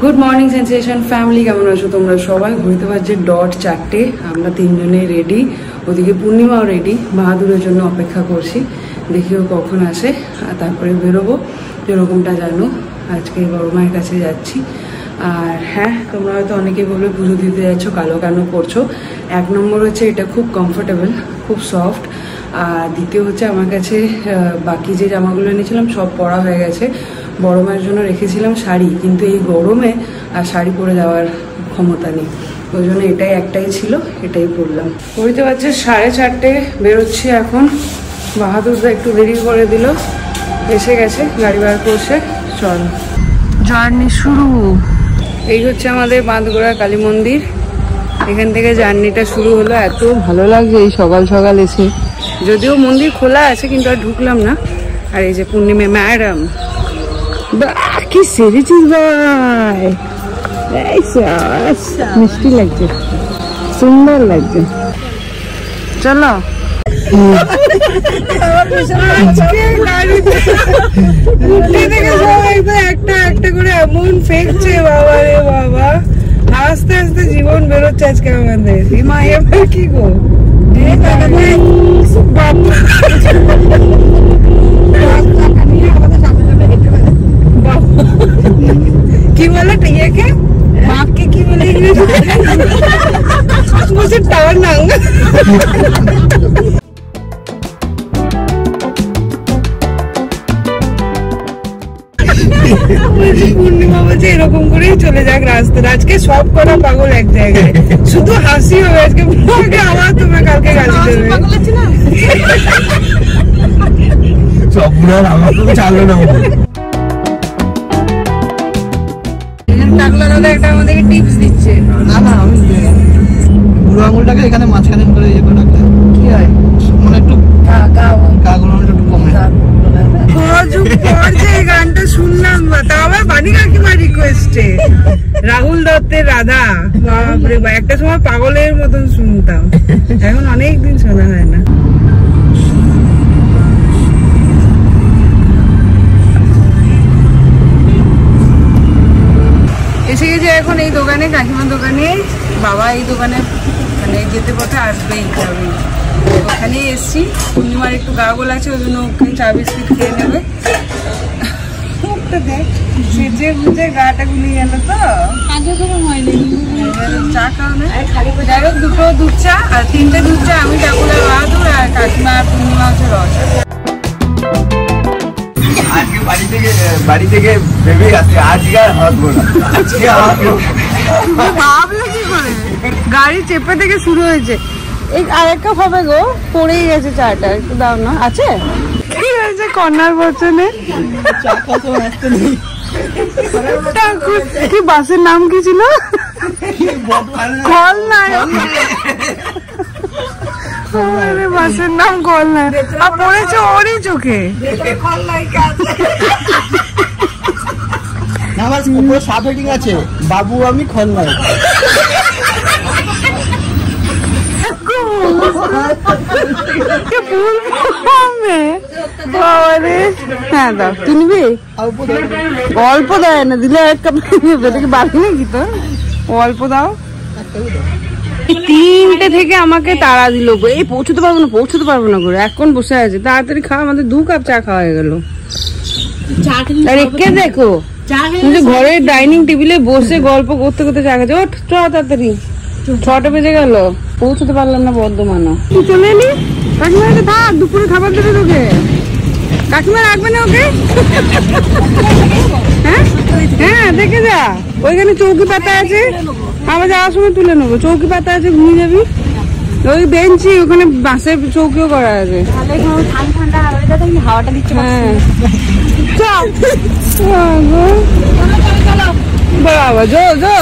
Good morning sensation family, কেমন আছো তোমরা সবাই? ঘুরতে পারছে ডট 4টে, আমরা তিনজনে রেডি, ওদিকে পূর্ণিমাও রেডি। বাহাদুরের জন্য অপেক্ষা করছি, দেখি ও কখন আসে আর তারপরে বেরোবো। যেরকমটা জানো আজকে বড় মায়ের কাছে যাচ্ছি। আর হ্যাঁ, তোমরা হয়তো অনেকেই বলবে পুজো দিতে যাচ্ছ কালো কেন পরছো। এক নম্বর হচ্ছে এটা খুব কমফোর্টেবল, খুব সফট। আর দ্বিতীয় হচ্ছে আমার কাছে বাকি যে জামাগুলো এনেছিলাম সব পরা হয়ে গেছে। বড় মায়ের জন্য রেখেছিলাম শাড়ি, কিন্তু এই গরমে আর শাড়ি পরে যাওয়ার ক্ষমতা নেই, ওই জন্য এটাই একটাই ছিল, এটাই পরলাম। পড়তে পারছে 4:30 বেরোচ্ছি এখন। বাহাদুরদা একটু দেরি করে দিল, এসে গেছে, গাড়ি বার করছে। চল জার্নি শুরু। এই হচ্ছে আমাদের বাঁধগোড়া কালী মন্দির, এখান থেকে জার্নিটা শুরু হলো। এত ভালো লাগছে এই সকাল সকাল এসে, যদিও মন্দির খোলা আছে কিন্তু আর ঢুকলাম না। আর এই যে পূর্ণিমা ম্যাডাম, কি সেরেছিস ভাই, মিষ্টি লাগছে, সুন্দর লাগছে। চলো একটা একটা করে এমন ফেকছে, বাবা রে বাবা, আস্তে আস্তে জীবন বেরোচ্ছে আজকে আমাদের। মা এবার কি গো, কি বলে ইয়েকে, মাকে কি বলে বলছে টাওয়ার নাঙ্গ। পূর্ণিমা বলছে এরকম করেই চলে যাক রাস্তা, আজকে সব করা পাগল এক জায়গায়, শুধু হাসি হবে আজকে। আবার তোমরা কালকে গালি দেবে, টাকলা দাদা একটা আমাদেরকে টিপস দিচ্ছে। না না, আমি বুড়ো আঙুলটাকে এখানে মাঝখানে করে ইয়ে করে রাখলে কি হয়, মানে একটু কাগুলো একটু কমে। এই গানটা শুনলাম, তাও আবার বাণী কাকিমার রিকোয়েস্টে, রাহুল দত্তের রাধা। বাপরে বা, একটা সময় পাগলের মতন শুনতাম, এখন অনেকদিন শোনা হয় না। এসে গেছে এখন এই দোকানে, কাকিমার দোকানে। বাবা এই দোকানে মানে যেতে পথে আসবেই, যাবেই, ওখানেই এসছি। পূর্ণিমার একটু গা গোল আছে, ওই জন্য ওখানে চা বিস্কিট খেয়ে নেবে। সেজে বুঝে গাটা গুলিয়ে গেল তো, চা খাও না? যাই হোক, দুটো দুধ চা আর 3টে দুধ চা। আমি ঠাকুরের বাহাদুর আর কাকিমা আর পূর্ণিমা হচ্ছে রস। আজকে বাড়ি থেকে ভেবে আসছে আজকে আর হাঁটবো না, আজকে হাঁটবো। ভাবলে কি করে, গাড়ি চেপে থেকে শুরু হয়েছে। এই আরেকটা হবে গো, পড়েই গেছে চাটা, একটু দাও না। আছে কি হয়েছে কর্নার বচনে? কি বাসের নাম কি ছিল? খলনায়ক। বাসের নাম খলনায়ক, আর পড়েছে ওরই চোখে। আমার উপরে সাপ হেডিং আছে, বাবু আমি খলনায়ক। হ্যাঁ দাও, তুই নিবি? অল্প দেয় না, দিলে এক কাপ থেকে বাড়ি নাকি তো, অল্প দাও। 3টে থেকে আমাকে তাড়া দিল, এই পৌঁছতে পারবো না করে, এখন বসে আছে। তাড়াতাড়ি খাওয়া, আমাদের 2 কাপ চা খাওয়া হয়ে গেল। রেখে দেখো, ঘরের ডাইনিং টেবিলে বসে গল্প করতে করতে চা খাচ্ছে। ওঠ, চ তাড়াতাড়ি, 6টা বেজে গেল, পৌঁছতে পারলাম না বর্ধমানে। তুই চলে এলি, কাকিমা থাক, দুপুরে খাবার দেবে তোকে। কাকিমা রাখবে না ওকে? হ্যাঁ হ্যাঁ, দেখে যা, ওইখানে চৌকি পাতা আছে, আবার যাওয়ার সময় তুলে নেবো। চৌকি পাতা আছে, ঘুমিয়ে যাবি। ওই বেঞ্চি, ওখানে বাঁশের চৌকিও করা আছে। হাওয়াটা দিচ্ছে। হ্যাঁ বাবা, জো জো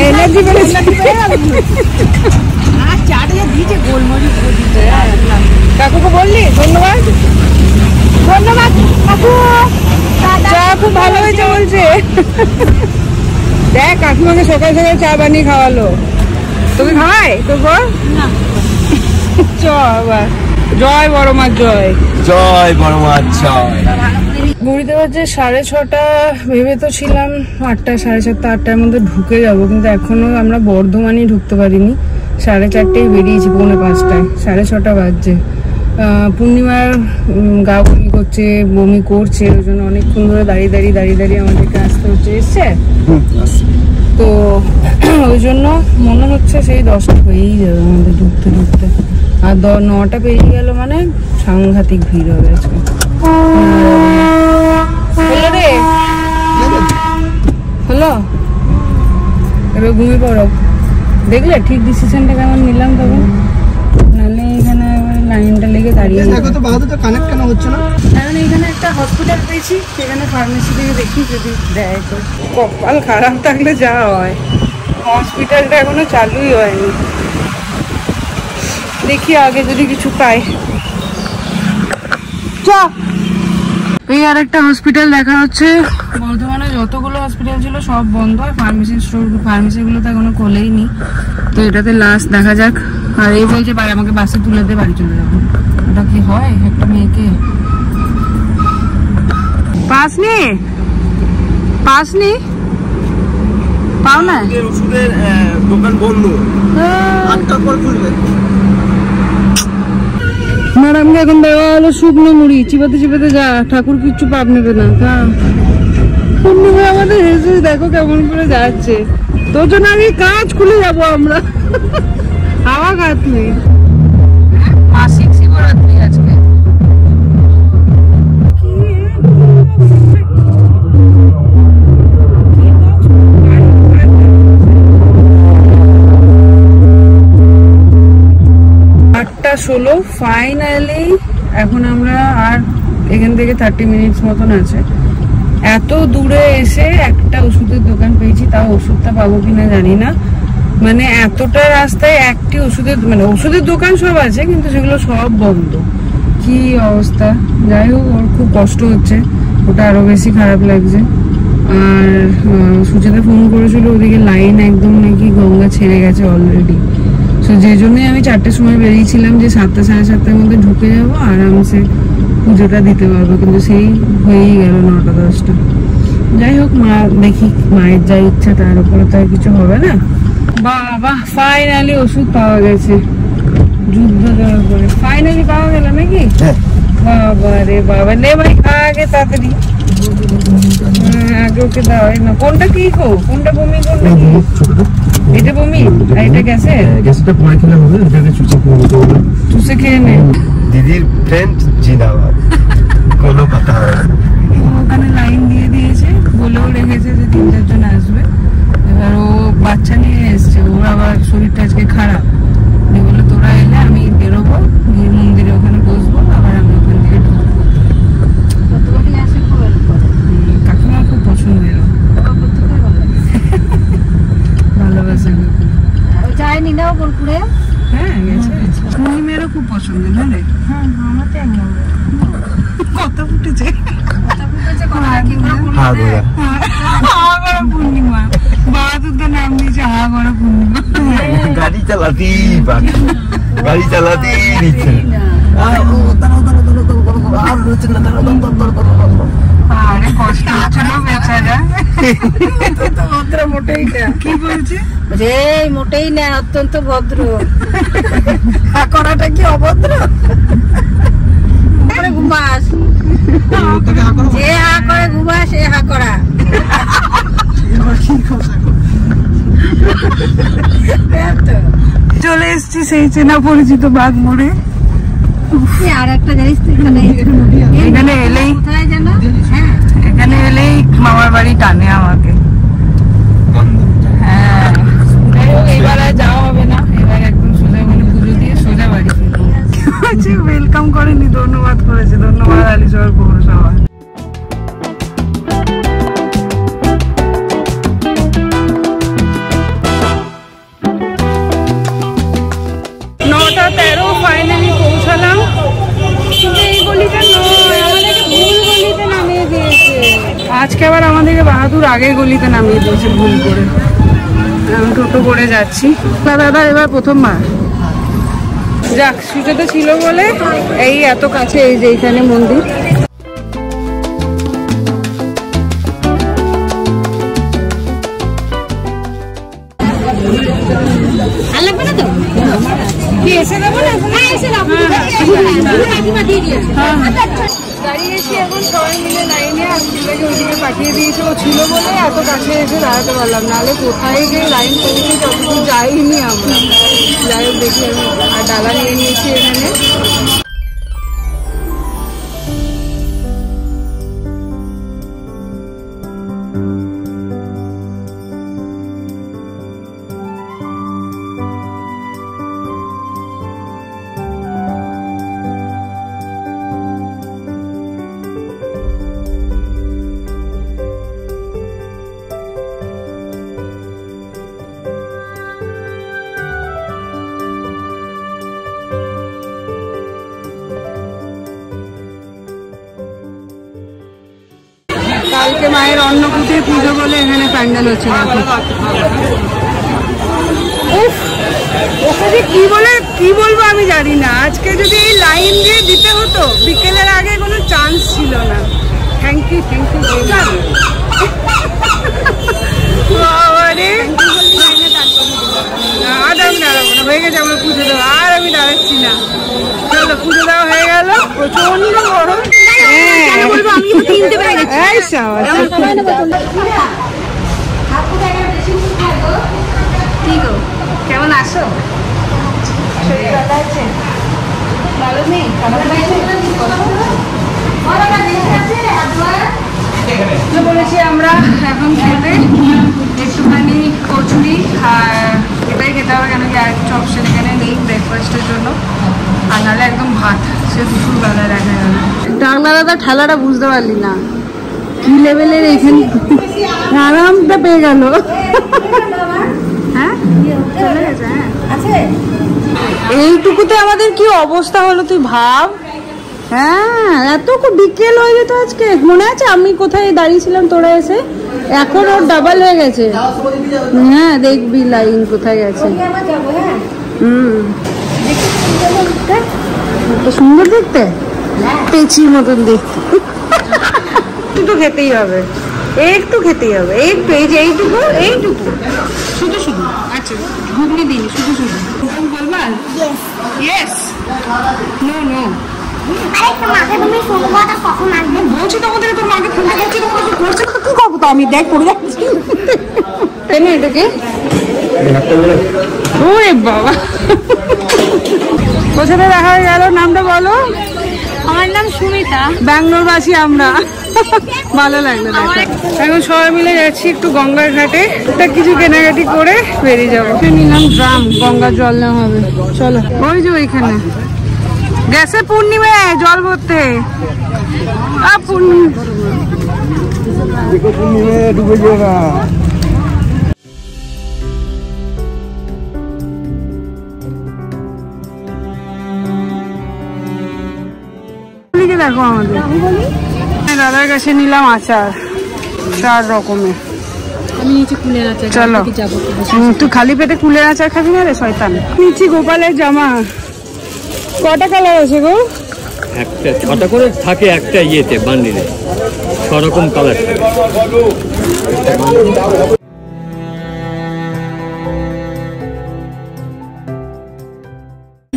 এনার্জি বেড়ে কাকুকে বললি ধন্যবাদ? ধন্যবাদ কাকু, চা খুব ভালো হয়েছে বলছে। দেখ কাকিমাকে সকাল সকাল চা বানিয়ে খাওয়ালো, তোকে খাওয়াই তোর বল না? চ আবার, জয় বড় মা জয়, জয় বড় মা জয়। ঘুরিতে বাজে 6:30। ভেবে তো ছিলাম 8টা, 7:30, 8টার মধ্যে ঢুকে যাবো, কিন্তু এখনো আমরা বর্ধমানই ঢুকতে পারিনি। 4:30 বেরিয়েছি, 4:45, 6:30 বাজছে। পূর্ণিমার গা বমি করছে, ওই জন্য অনেকক্ষণ ধরে দাঁড়িয়ে আমাদেরকে আসতে হচ্ছে। এসছে তো ওই জন্য মনে হচ্ছে সেই 10টা হয়েই যাবে আমাদের ঢুকতে। আর 9টা পেরিয়ে গেল মানে সাংঘাতিক ভিড় হবে আজকে। হলো, এবার ঘুমিয়ে পড়ো। দেখলে ঠিক ডিসিশনটা কেমন নিলাম তখন, নাহলে এখানে লাইনটা লেগে দাঁড়িয়ে কারণ এখানে একটা হসপিটাল পেয়েছি, সেখানে ফার্মেসি থেকে দেখি যদি দেয়। তো কপাল খারাপ থাকলে যা হয়, হসপিটালটা এখনো চালুই হয়নি। দেখি আগে যদি কিছু পাই। এই আর একটা হসপিটাল দেখা হচ্ছে। বর্ধমানে যতগুলো হসপিটাল ছিল সব বন্ধ, আর ফার্মেসিগুলো তো এখনো খোলেই নি। তো এটাতে লাস্ট দেখা যাক। আর এই বলছে আমাকে বাসে তুলে দিয়ে বাড়ি চলে যাবো। ওটা কি হয় একটা মেয়েকে? পাসনি পাও না, ওষুধের দোকান বন্ধ, 8টার পর খুলবে। ম্যাডামকে এখন দেওয়া হলো শুকনো মুড়ি, চিবাতে যা, ঠাকুর কিচ্ছু পাপ নেবে না। পূর্ণিমা আমাদের হেসে দেখো কেমন করে যাচ্ছে। তোর জন্য আগে কাজ খুলে যাবো আমরা। হাওয়া খাতনি, মাসিক শিবরাত্রি আজকে। ফাইনালি এখন আমরা আর এখান থেকে 30 মিনিট মতন আছে। এত দূরে এসে একটা ওষুধের দোকান পেয়েছি, তাও ওষুধটা পাবো কিনা জানি না। মানে এতটা রাস্তায় একটি ওষুধের দোকান সব আছে, কিন্তু সেগুলো সব বন্ধ। কি অবস্থা! যাই হোক, ওর খুব কষ্ট হচ্ছে, ওটা আরো বেশি খারাপ লাগছে। আর সুচেতা ফোন করেছিল, ওদিকে লাইন একদম নাকি গঙ্গা ছেড়ে গেছে অলরেডি। তো যে জন্যই আমি 4টার সময় বেরিয়েছিলাম যে 7টা, 7:30 মধ্যে ঢুকে যাবো, আরামসে পুজোটা দিতে পারবো। কিন্তু সেই হয়েই গেল 9টা, 10টা। যাই হোক, মা দেখি, মায়ের যা ইচ্ছা, তার উপরে তো আর কিছু হবে না। বাবা, ফাইনালি ওষুধ পাওয়া গেছে, যুদ্ধ দেওয়ার পরে ফাইনালি পাওয়া গেল নাকি? বাবা রে বাবা, নে ভাই খা আগে তাড়াতাড়ি। আগে ওকে দাও না। কোনটা কি কোনটা বমি, কোনটা কি? এটা বমি আর এটা গ্যাসে? গ্যাসটা পরে খেলে হবে, এটাকে চুষে খেয়ে নে। দিদির ফ্রেন্ড জিন্দাবাদ, কোনো কথা হবে না। ওখানে লাইন দিয়ে দিয়েছে, বলেও রেখেছে যে 3-4 জন আসবে। এবার ও বাচ্চা নিয়ে এসছে, ওর আবার শরীরটা আজকে খারাপ। বলে তোরা এলে আমি বেরোবো, গিয়ে মন্দিরে ওখানে বসবো, আবার আমি ওখান থেকে ঢুকবো। কাকিমার খুব পছন্দের, ভালোবাসে। যায়নি না বোলপুরে? হ্যাঁ গেছে। পূর্ণিমেরও খুব পছন্দের, না রে? হ্যাঁ, আমার তো এক নম্বর। কত ফুটেছে পূর্ণিমা। বাহাদুর তো নাম দিয়েছে হাওড়া পূর্ণিমা। গাড়ি চালাতেই দিচ্ছে। আরে কষ্ট হচ্ছে না বেচারা। মোটেই না। কি বলছে রে? মোটেই না, অত্যন্ত ভদ্র। করাটা কি অভদ্র? ঘুমাস, যে হা করে ঘুমাস, সে হা করা। চলে এসছি সেই চেনা পরিচিত বাঘ মোড়ে। আর একটা জানিস তো, এখানে এলেই এখানে এলেই মামার বাড়ি টানে আমাকে। হ্যাঁ, এবার আর যাওয়া হবে না, এবার একদম সোজা মানে পুজো দিয়ে সোজা বাড়ি ফিরবো। ওয়েলকাম করেনি, ধন্যবাদ করেছে। ধন্যবাদ আলিশহর পৌরসভা। ফাইনালি পৌঁছালাম, কিন্তু এই গলিটা নয়, আমাদেরকে ভুল গলিতে নামিয়ে দিয়েছে। আজকে আবার আমাদেরকে বাহাদুর আগের গলিতে নামিয়ে দিয়েছে ভুল করে। আমি টোটো করে যাচ্ছি। দাদা এবার প্রথমবার যাক, সুচেতা ছিল বলে এই এত কাছে, এই যে এইখানে মন্দির। এসে দেবো না? দাঁড়িয়েছি এখন সবাই মিলে লাইনে। আজকে ওদিকে পাঠিয়ে দিয়েছে, ও ছিল বলে এত কাছে এসে দাঁড়াতে পারলাম, নাহলে কোথায় যে লাইন পৌঁছে যতটুকু যাইনি আমরা। যাই হোক দেখি আমি আর ডালা নিয়ে নিয়েছি এখানে। কালকে মায়ের অন্নকূটের পুজো বলে এখানে প্যান্ডেল হচ্ছে। ওকে কি বলবো আমি জানি না। আজকে যদি এই লাইন দিয়ে দিতে হতো বিকেলের আগে কোনো চান্স ছিল না। থ্যাংক ইউ আর আমি দাঁড়াবো না, হয়ে গেছে আমার পুজো দেওয়া, আর আমি দাঁড়াচ্ছি না। চলো পুজো দেওয়া হয়ে গেল। প্রচন্ড গরম। কেমন আছো? ভালো নেই? বলেছি আমরা এখন খেতে একটুখানি কচুরি এটাই খেতে হবে, কেন কি আরেকটা অপশন এখানে নেই ব্রেকফাস্টের জন্য। আর নাহলে একদম ভাত, সে দুপুরবেলায় দেখা গেল। ডাকলা দাদা ঠেলাটা বুঝতে পারলি না কি লেভেলের, এখানে আরামটা পেয়ে গেল। হ্যাঁ চলে গেছে। হ্যাঁ এইটুকুতে আমাদের কি অবস্থা হলো তুই ভাব। হ্যাঁ এত বিকেল হয়ে যেত আজকে। মনে আছে আমি কোথায় দাঁড়িয়েছিলাম তোরা এসে? এখন ওর ডাবল হয়ে গেছে। হ্যাঁ দেখবি লাইন কোথায় গেছে। সুন্দর দেখতে, পেঁচির মতন দেখতে। একটু খেতেই হবে, একটু খেতেই হবে, একটু এই যে এইটুকু শুধু শুধু। আচ্ছা ঘুগনি দিন শুধু শুধু গোলমাল। ইয়েস নো নো বলছি তোমাদের, তোর মাকে ফোনটা করছি, তোমাকে করছে তো কি করবো? তো আমি দেখ পড়ে যাচ্ছি। তাই না এটাকে? ওরে বাবা কোথায় দেখা হয়ে গেল। নামটা বলো। আমার নাম সুমিতা, ব্যাঙ্গালোরবাসী আমরা। ভালো লাগলো দেখা। এখন সবাই মিলে যাচ্ছি একটু গঙ্গার ঘাটে, তা কিছু কেনাকাটি করে বেরিয়ে যাবো। নিলাম ড্রাম, গঙ্গার জল নেওয়া হবে। চলো ওই যে ওইখানে গেছে পূর্ণিমায় জল ভরতে। ডুবে যেও না। দেখো আমাদের দাদার কাছে নিলাম আচার 4 রকমের। চলো তুই খালি পেটে কুলের আচার খাবি না রে শয়তান। নিচ্ছি গোপালের জামা। কটা কালার আছে গো? একটা 6টা করে থাকে একটা ইয়েতে বান্ডিলে, 6 রকম কালার থাকে।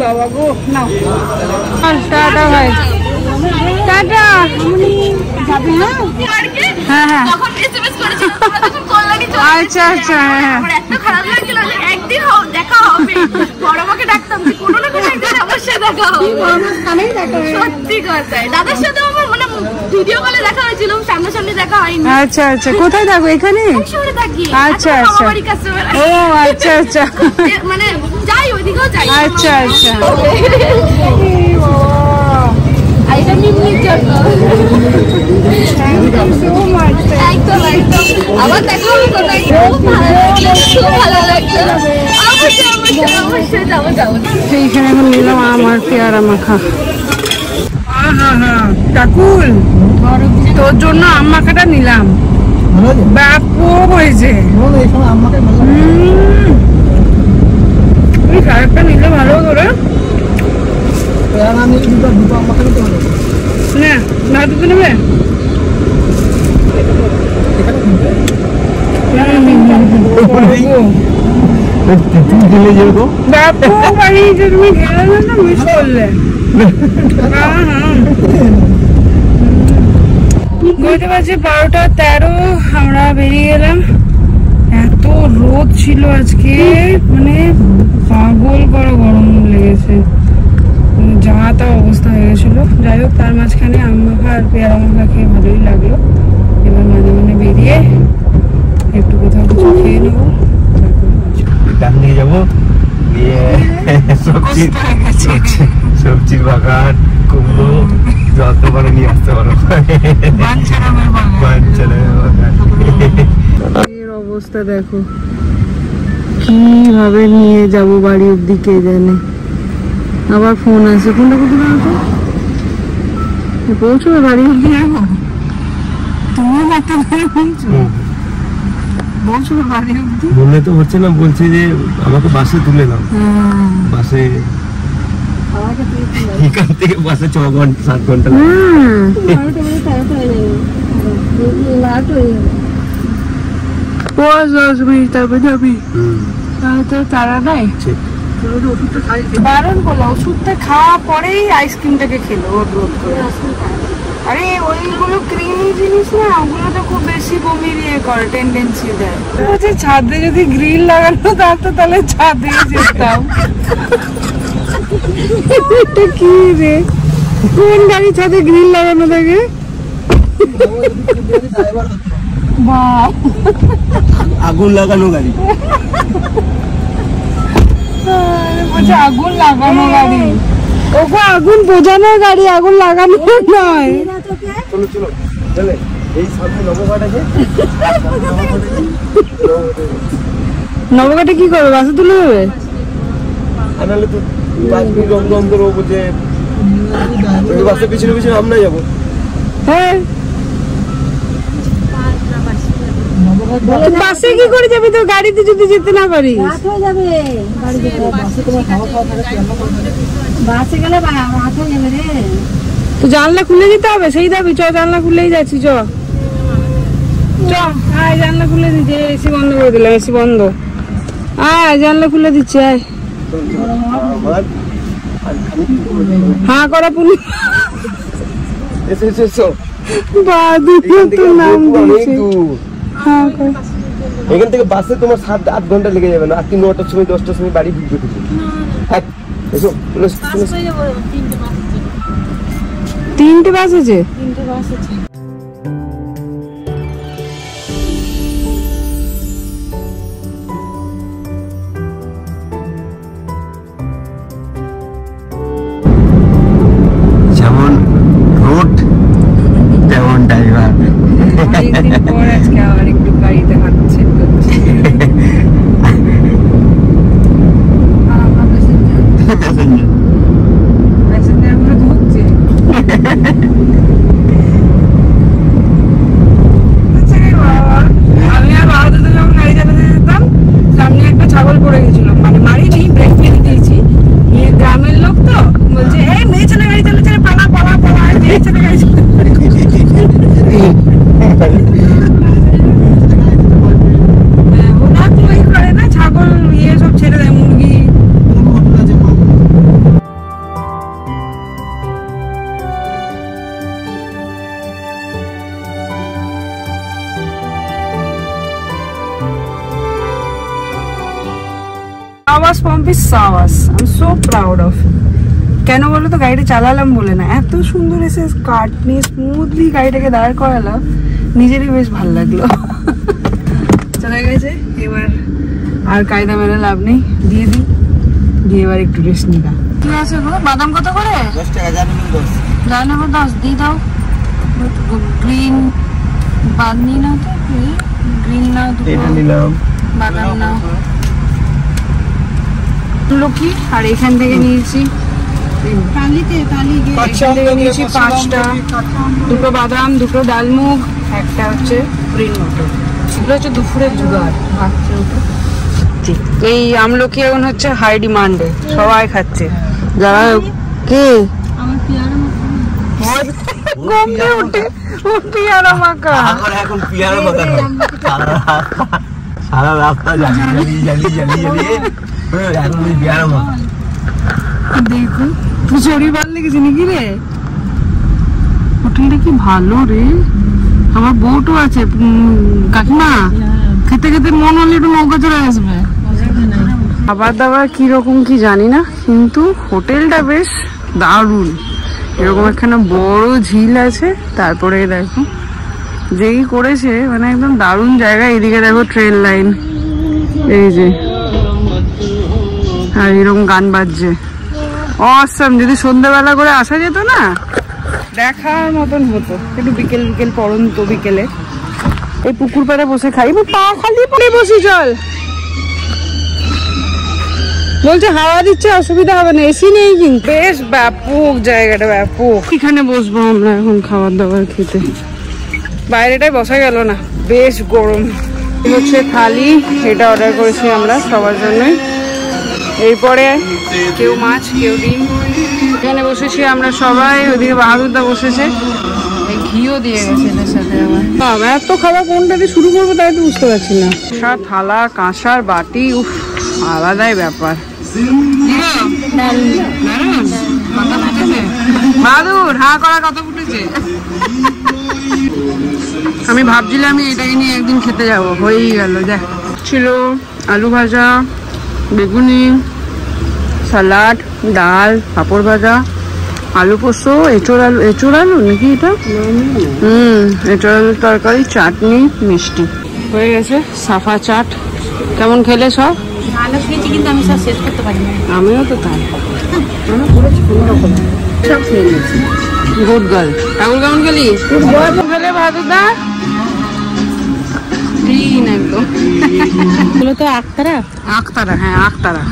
বাবা গো না টাটা ভাই, টাটা। হ্যাঁ হ্যাঁ আচ্ছা আচ্ছা হ্যাঁ একদিন দেখা হবে। বড় মাকে ডাকতাম যে কোনো না কোনো একদিন আমার সাথে দেখা হবে। সত্যি কথাই দাদার সাথে আমার মানে ভিডিও কলে দেখা হয়েছিল, সামনাসামনি দেখা হয়নি। আচ্ছা আচ্ছা কোথায় থাকো? এখানে? আচ্ছা আচ্ছা ও আচ্ছা আচ্ছা মানে যাই ওইদিকেও যাই। আচ্ছা আচ্ছা এটা মিমির জন্য একদম একদম। আবার দেখা হবে কোথায়? খুব ভালো লাগলো। অবশ্যই যাবো যাবো। এইখানে এখন নিলাম আমার পেয়ারা মাখা। কাকুল তোর জন্য আম মাখাটা নিলাম, ব্যাপক হয়েছে। আরেকটা নিলে ভালো করে না দুটো নেবে। তুমি গেলে যেরকম বাপু বাড়ি যে তুমি গেলে না মিস করলে। বলতে পারছি 12:13 আমরা বেরিয়ে গেলাম। এত রোদ ছিল আজকে, মানে পাগল করা গরম লেগেছে, যা তা অবস্থা হয়ে গেছিল। যাই হোক, তার মাঝখানে আম মাখা আর পেয়ারা মাখা খেয়ে ভালোই লাগলো। এবার মাঝে মাঝে বেরিয়ে একটু কোথাও কিছু খেয়ে নেবো, ডান দিকে যাবো, গিয়ে সবজির বাগান, কুমড়ো যত পারো নিয়ে আসতে পারো। এর অবস্থা দেখো, কিভাবে নিয়ে যাব বাড়ি অব্দি কে জানে। আবার ফোন আছে, ফোনটা কোথায় দাও তো, পৌঁছবে বাড়ি অব্দি যাবো, তুমিও একটা পৌঁছবে বাড়ি অব্দি। বললে তো হচ্ছে না, বলছে যে আমাকে বাসে তুলে দাও। বাসে এখান থেকে বাসে 6 ঘন্টা 7 ঘন্টা তারপরে যাবি, তারা নাই বারণ করলো। ওষুধটা খাওয়া পরেই আইসক্রিমটাকে খেলো রোদ করে। আরে ওইগুলো ক্রিমি জিনিস না, ওগুলো তো খুব বেশি বমির ইয়ে করে, টেন্ডেন্সি দেয়। ছাদে যদি গ্রিল লাগানো থাকতো তাহলে ছাদে যেতাম। এটা কি রে, কোন গাড়ি ছাদে গ্রিল লাগানো থাকে? আগুন লাগানো গাড়ি, বলছে আগুন লাগানো গাড়ি। ওকে আগুন বোঝানোর গাড়ি, আগুন লাগানো নয়। চলো চলো চলে, এই সামনে নবঘাট আছে। নবঘাটে কি করবে, বাসে তুলে দেবে? আনালে তো 5 মিনিট অন্তর ও বলছে বাসের পিছনে পিছনে আমরা যাবো। হ্যাঁ, বাসে কি করে যাবি তো, গাড়িতে যদি যেতে না পারিস? তো জানলা খুলে দিতে হবে, সেই দাবি। চ, জানলা খুলেই যাচ্ছি, চ চ, আয় জানলা খুলে দিচ্ছি। এসি বন্ধ করে দিলাম, এসি বন্ধ। আয় জানলা খুলে দিচ্ছি, আয়। হ্যাঁ করা পুলিশ নাম দিয়েছে। এখান থেকে বাসে তোমার 7-8 ঘন্টা লেগে যাবে না। আর 9টার সময় 10টার সময় বাড়ি ঢুকবে। তিনটে বাস আছে। যেমন রোড তেমন ড্রাইভার। অনেকদিন পর আজকে আবার একটু গাড়িতে হাঁটছে। আমি আর বাবাদের যখন গাড়ি চালাতে যেতাম, সামনে একটা ছাগল পড়ে গেছিল, মানে মারিনি, ব্রেক ফেলে দিয়েছি। গ্রামের লোক তো বলছে, এই মেয়ে ছেলে গাড়ি চালাচ্ছে, পালা পালা পালা, মেয়ে ছেলে গাড়ি ওরা তো ওই করে না, ছাগল ইয়ে সব ছেড়ে দেয়, মুরগি। সাওয়াস পম্পি সাওয়াস, I am so proud of. কেন বলো তো, গাড়িটা চালালাম বলে না, এত সুন্দর এসে কাট নিয়ে স্মুথলি গাড়িটাকে দাঁড় করালাম, নিজেরই বেশ ভালো লাগলো। চলে গেছে, এবার আর কায়দা মেরে লাভ নেই, দিয়ে দিই, দিয়ে এবার একটু রেস্ট নিবা। কি আছে গো, বাদাম কত করে? 10 টাকা, জানাবো 10 দিয়ে দাও। গ্রিন বাদনি না তো, গ্রিন না, এটা নিলাম। বাদাম না, লক্ষ্মী। আর এখান থেকে নিয়েছি, এখান থেকে নিয়েছি 5টা, 2টো বাদাম, 2টো ডালমুগ, একটা হচ্ছে গ্রিন মটর। এগুলো হচ্ছে দুপুরের জোগাড়। এই আমলকি এখন হচ্ছে হাই ডিমান্ডে, সবাই খাচ্ছে। যারা কে গমে ওঠে, ও পিয়ারা মাখা। এখন পিয়ারা মাখা সারা রাস্তা জ্বালিয়ে এখন বিয়ার মা দেখো তুই শরীর ভালো লেগেছে নাকি রে? হোটেলটা কি ভালো রে, আমার বউটো আছে। কাকিমা খেতে খেতে মন হলে একটু নৌকা চলে আসবে। খাবার দাবার কিরকম কি জানি না, কিন্তু হোটেলটা বেশ দারুণ। এরকম একখানা বড় ঝিল আছে, তারপরে দেখো যেই করেছে মানে একদম দারুণ জায়গা। এদিকে দেখো ট্রেন লাইন, এই যে, আর এরকম গান বাজছে। অসাম, যদি সন্ধ্যাবেলা করে আসা যেত না দেখার মতন হতো। একটু বিকেল বিকেল পড়ন্ত বিকেলে এই পুকুর পাড়ে বসে খাই। পা খালি পড়ে বসি, চল। বলছে হাওয়া দিচ্ছে, অসুবিধা হবে না, এসি নেই কিন্তু। বেশ ব্যাপক জায়গাটা, ব্যাপক। এখানে বসবো আমরা এখন খাবার দাবার খেতে। বাইরেটাই বসা গেল না, বেশ গরম। হচ্ছে থালি, এটা অর্ডার করেছি আমরা সবার জন্যই। এরপরে কেউ মাছ, কেউ ডিম। এখানে বসেছি আমরা সবাই, ওদিকে বাহাদুরদা বসেছে, ঘিও দিয়ে গেছে এদের সাথে। আমার এত খাবার কোনটা দিয়ে শুরু করবো তাই তো বুঝতে পারছি না। থালা, কাঁসার বাটি, উফ, আলাদাই ব্যাপার। বাহাদুর হা করা কথা ফুটেছে। আমি ভাবছিলাম আমি এটাকে নিয়ে একদিন খেতে যাবো, হয়েই গেল। যা ছিল আলু ভাজা, বেগুনি, সালাড, ডাল, পাঁপড় ভাজা, আলু পোস্ত, এঁচোড় আলু নাকি এটা, এঁচোড় আলুর তরকারি, চাটনি, মিষ্টি। হয়ে গেছে সাফা চাট। কেমন খেলে সব? ভালো খেয়েছি, কিন্তু আমি সব শেষ করতে পারি না। আমিও তো তাই, সব খেয়ে নিয়েছি। Good girl. ঠাকুর কেমন খেলি? খেলে ভাদুদা ঠিক একদম। এগুলো তো আক্তারা। আক্তারা, হ্যাঁ আক্তারা।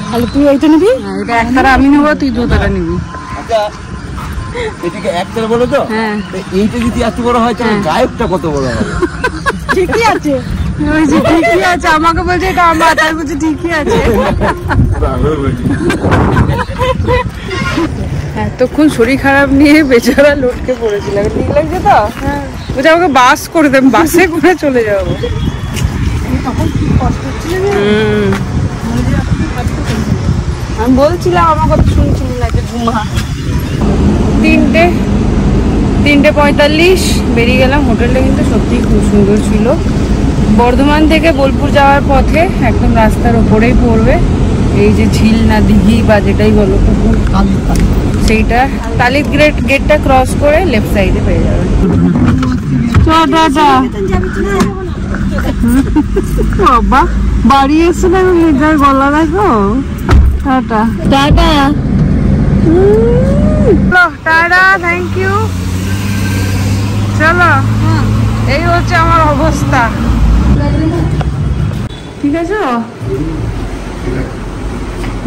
তাহলে তুই এইটা নিবি? এটা একতারা আমি নেবো, তুই দুতারা নিবি। এটাকে একটারা বলো তো? হ্যাঁ। এইটা যদি এত বড় হয় তাহলে গায়কটা কত বড় হবে? ঠিকই আছে, ঠিকই আছে। আমাকে বলছে এটা আমার, তাই বলছে ঠিকই আছে। এতক্ষণ শরীর খারাপ নিয়ে বেচারা লটকে পড়েছিল, ঠিক লাগছে তো? বলছে আমাকে বাস করে দেন, বাসে করে চলে যাবো। আমি বলছিলাম আমার কথা শুনছিলি না, যে ঘুমা। 3:45 বেরিয়ে গেলাম। হোটেলটা কিন্তু সত্যিই খুব সুন্দর ছিল। বর্ধমান থেকে বোলপুর যাওয়ার পথে একদম রাস্তার ওপরেই পড়বে এই যে ঝিল না দিঘি বা যেটাই বলো পুকুর, সেইটা তালিদ গেটটা ক্রস করে লেফট সাইডে পেয়ে যাবে। বাবা বাড়ি এসে দেখো মেজার গলা দেখো। Tata tata tata, thank you. চলো, এই হচ্ছে আমার অবস্থা। ঠিক আছে।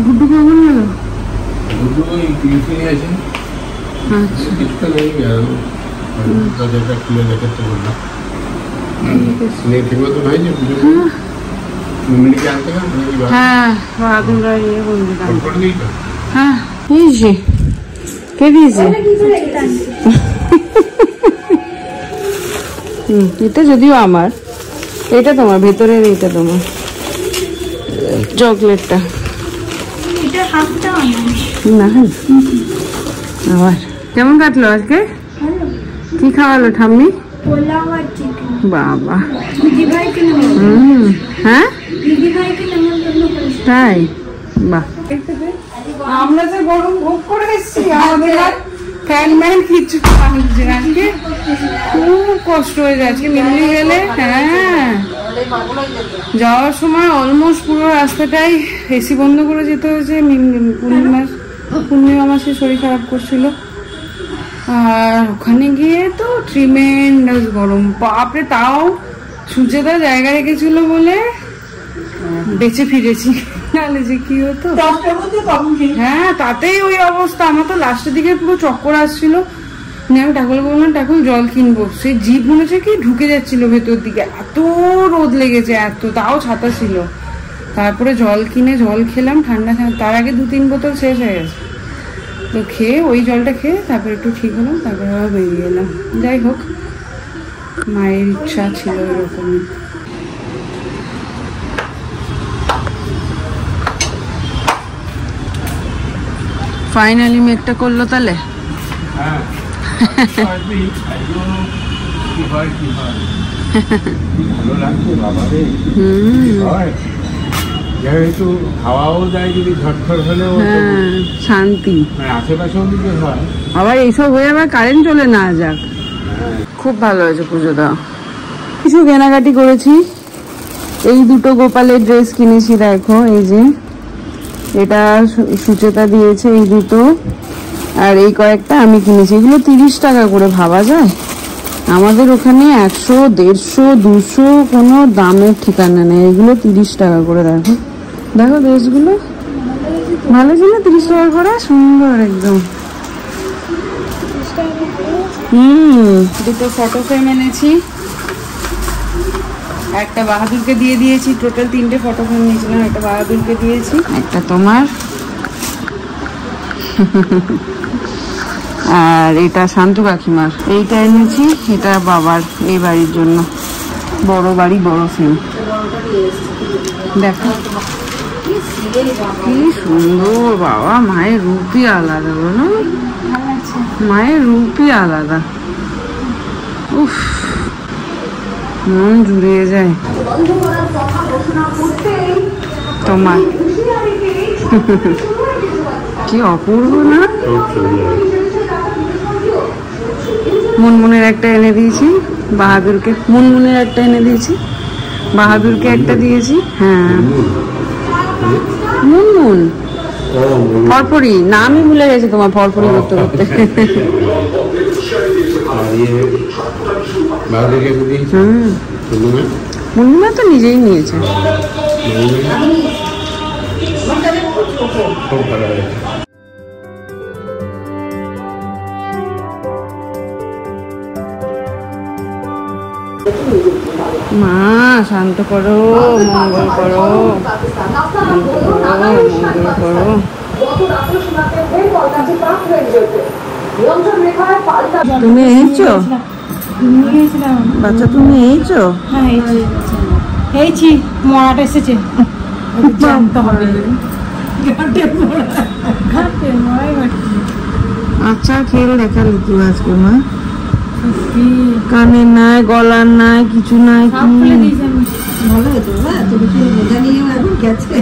গুড্ডু কেমন হলো? হ্যাঁ বাহাদুররা ইয়ে বলবে। হ্যাঁ দিয়েছি, কে দিয়েছে? এটা যদিও আমার, এটা তোমার ভেতরের, এটা তোমার চকলেটটা না। আবার কেমন কাটলো আজকে? কি খাওয়ালো ঠাম্মি? বাবা, হ্যাঁ তাই? বাহ, আমরা যে গরম ভোগ করে এসছি, আমাদের ফ্যান ম্যান কিছু আজকে খুব কষ্ট হয়ে যাচ্ছে। মিমলি গেলে, হ্যাঁ যাওয়ার সময় অলমোস্ট পুরো রাস্তাটাই এসি বন্ধ করে যেতে হয়েছে। পূর্ণিমা মাসে শরীর খারাপ করছিল, আর ওখানে গিয়ে তো ট্রিমেন্ডাস গরম বাপরে। তাও সূর্যদা জায়গা রেখেছিল বলে বেঁচে ফিরেছি, নাহলে যে কি হতো। হ্যাঁ তাতেই ওই অবস্থা। আমার তো লাস্টের দিকে পুরো চক্কর আসছিল। আমি ঠাকুর বললাম ঠাকুর জল কিনবো, সে জিভ মনে হচ্ছে কি ঢুকে যাচ্ছিল ভেতর দিকে, এত রোদ লেগেছে, এত, তাও ছাতা ছিল। তারপরে জল কিনে জল খেলাম ঠান্ডা, তার আগে 2-3 বোতল শেষ হয়ে গেছে। তো খেয়ে ওই জলটা খেয়ে তারপরে একটু ঠিক হলাম, তারপরে আবার বেরিয়ে এলাম। যাই হোক, মায়ের ইচ্ছা ছিল এরকমই। ফাইনালি মেঘটা করলো তাহলে। যেহেতু হাওয়াও যায়, যদি ঝটফট হলেও শান্তি। আশেপাশেও দিকে হয়, আবার এইসব হয়ে আবার কারেন্ট চলে না যাক। খুব ভালো হয়েছে পুজোটা। কিছু কেনাকাটি করেছি। এই দুটো গোপালের ড্রেস কিনেছি, দেখো এই যে এটা সুচেতা দিয়েছে, এই দুটো, আর এই কয়েকটা আমি কিনেছি। এগুলো 30 টাকা করে, ভাবা যায়? আমাদের ওখানে 100, 150, 200 কোনো দামের ঠিকানা নেই। এগুলো 30 টাকা করে। দেখো দেখো ড্রেসগুলো ভালো ছিল, 30 টাকা করে, সুন্দর একদম। দুটো ফটো ফ্রেম এনেছি, একটা বাহাদুরকে দিয়ে দিয়েছি। টোটাল 3টে ফটো ফ্রেম নিয়েছিলাম, একটা বাহাদুরকে দিয়েছি, একটা তোমার, আর এটা শান্তু কাকিমার। এইটা এনেছি, এটা বাবার, এই বাড়ির জন্য, বড় বাড়ি, বড় ফ্রেম। দেখো কি সুন্দর, বাবা মায়ের রূপই আলাদা, বলো মায়ের রূপই আলাদা। উফ, মন জুড়িয়ে যায়। তোমার কি অপূর্ব না? মুনমুনের একটা এনে দিয়েছি, বাহাদুরকে মুনমুনের একটা এনে দিয়েছি, বাহাদুরকে একটা দিয়েছি। হ্যাঁ মুনমুন, ফরফরি নামই ভুলে গেছে তোমার, ফরফরি করতে করতে। মুনমুনা তো নিজেই নিয়েছে। মা শান্ত করো, মঙ্গল করো, মঙ্গল করো। তুমি এইছো বাচ্চা, তুমি এইছো? এইছি, মরাটা এসেছে, জানতে হবে। আচ্ছা খেল দেখালি তুই আজকে মা? কানে নাই, গলার নাই, কিছু নাই। ভালো হতো, বোঝা নিয়ে এখন গেছে।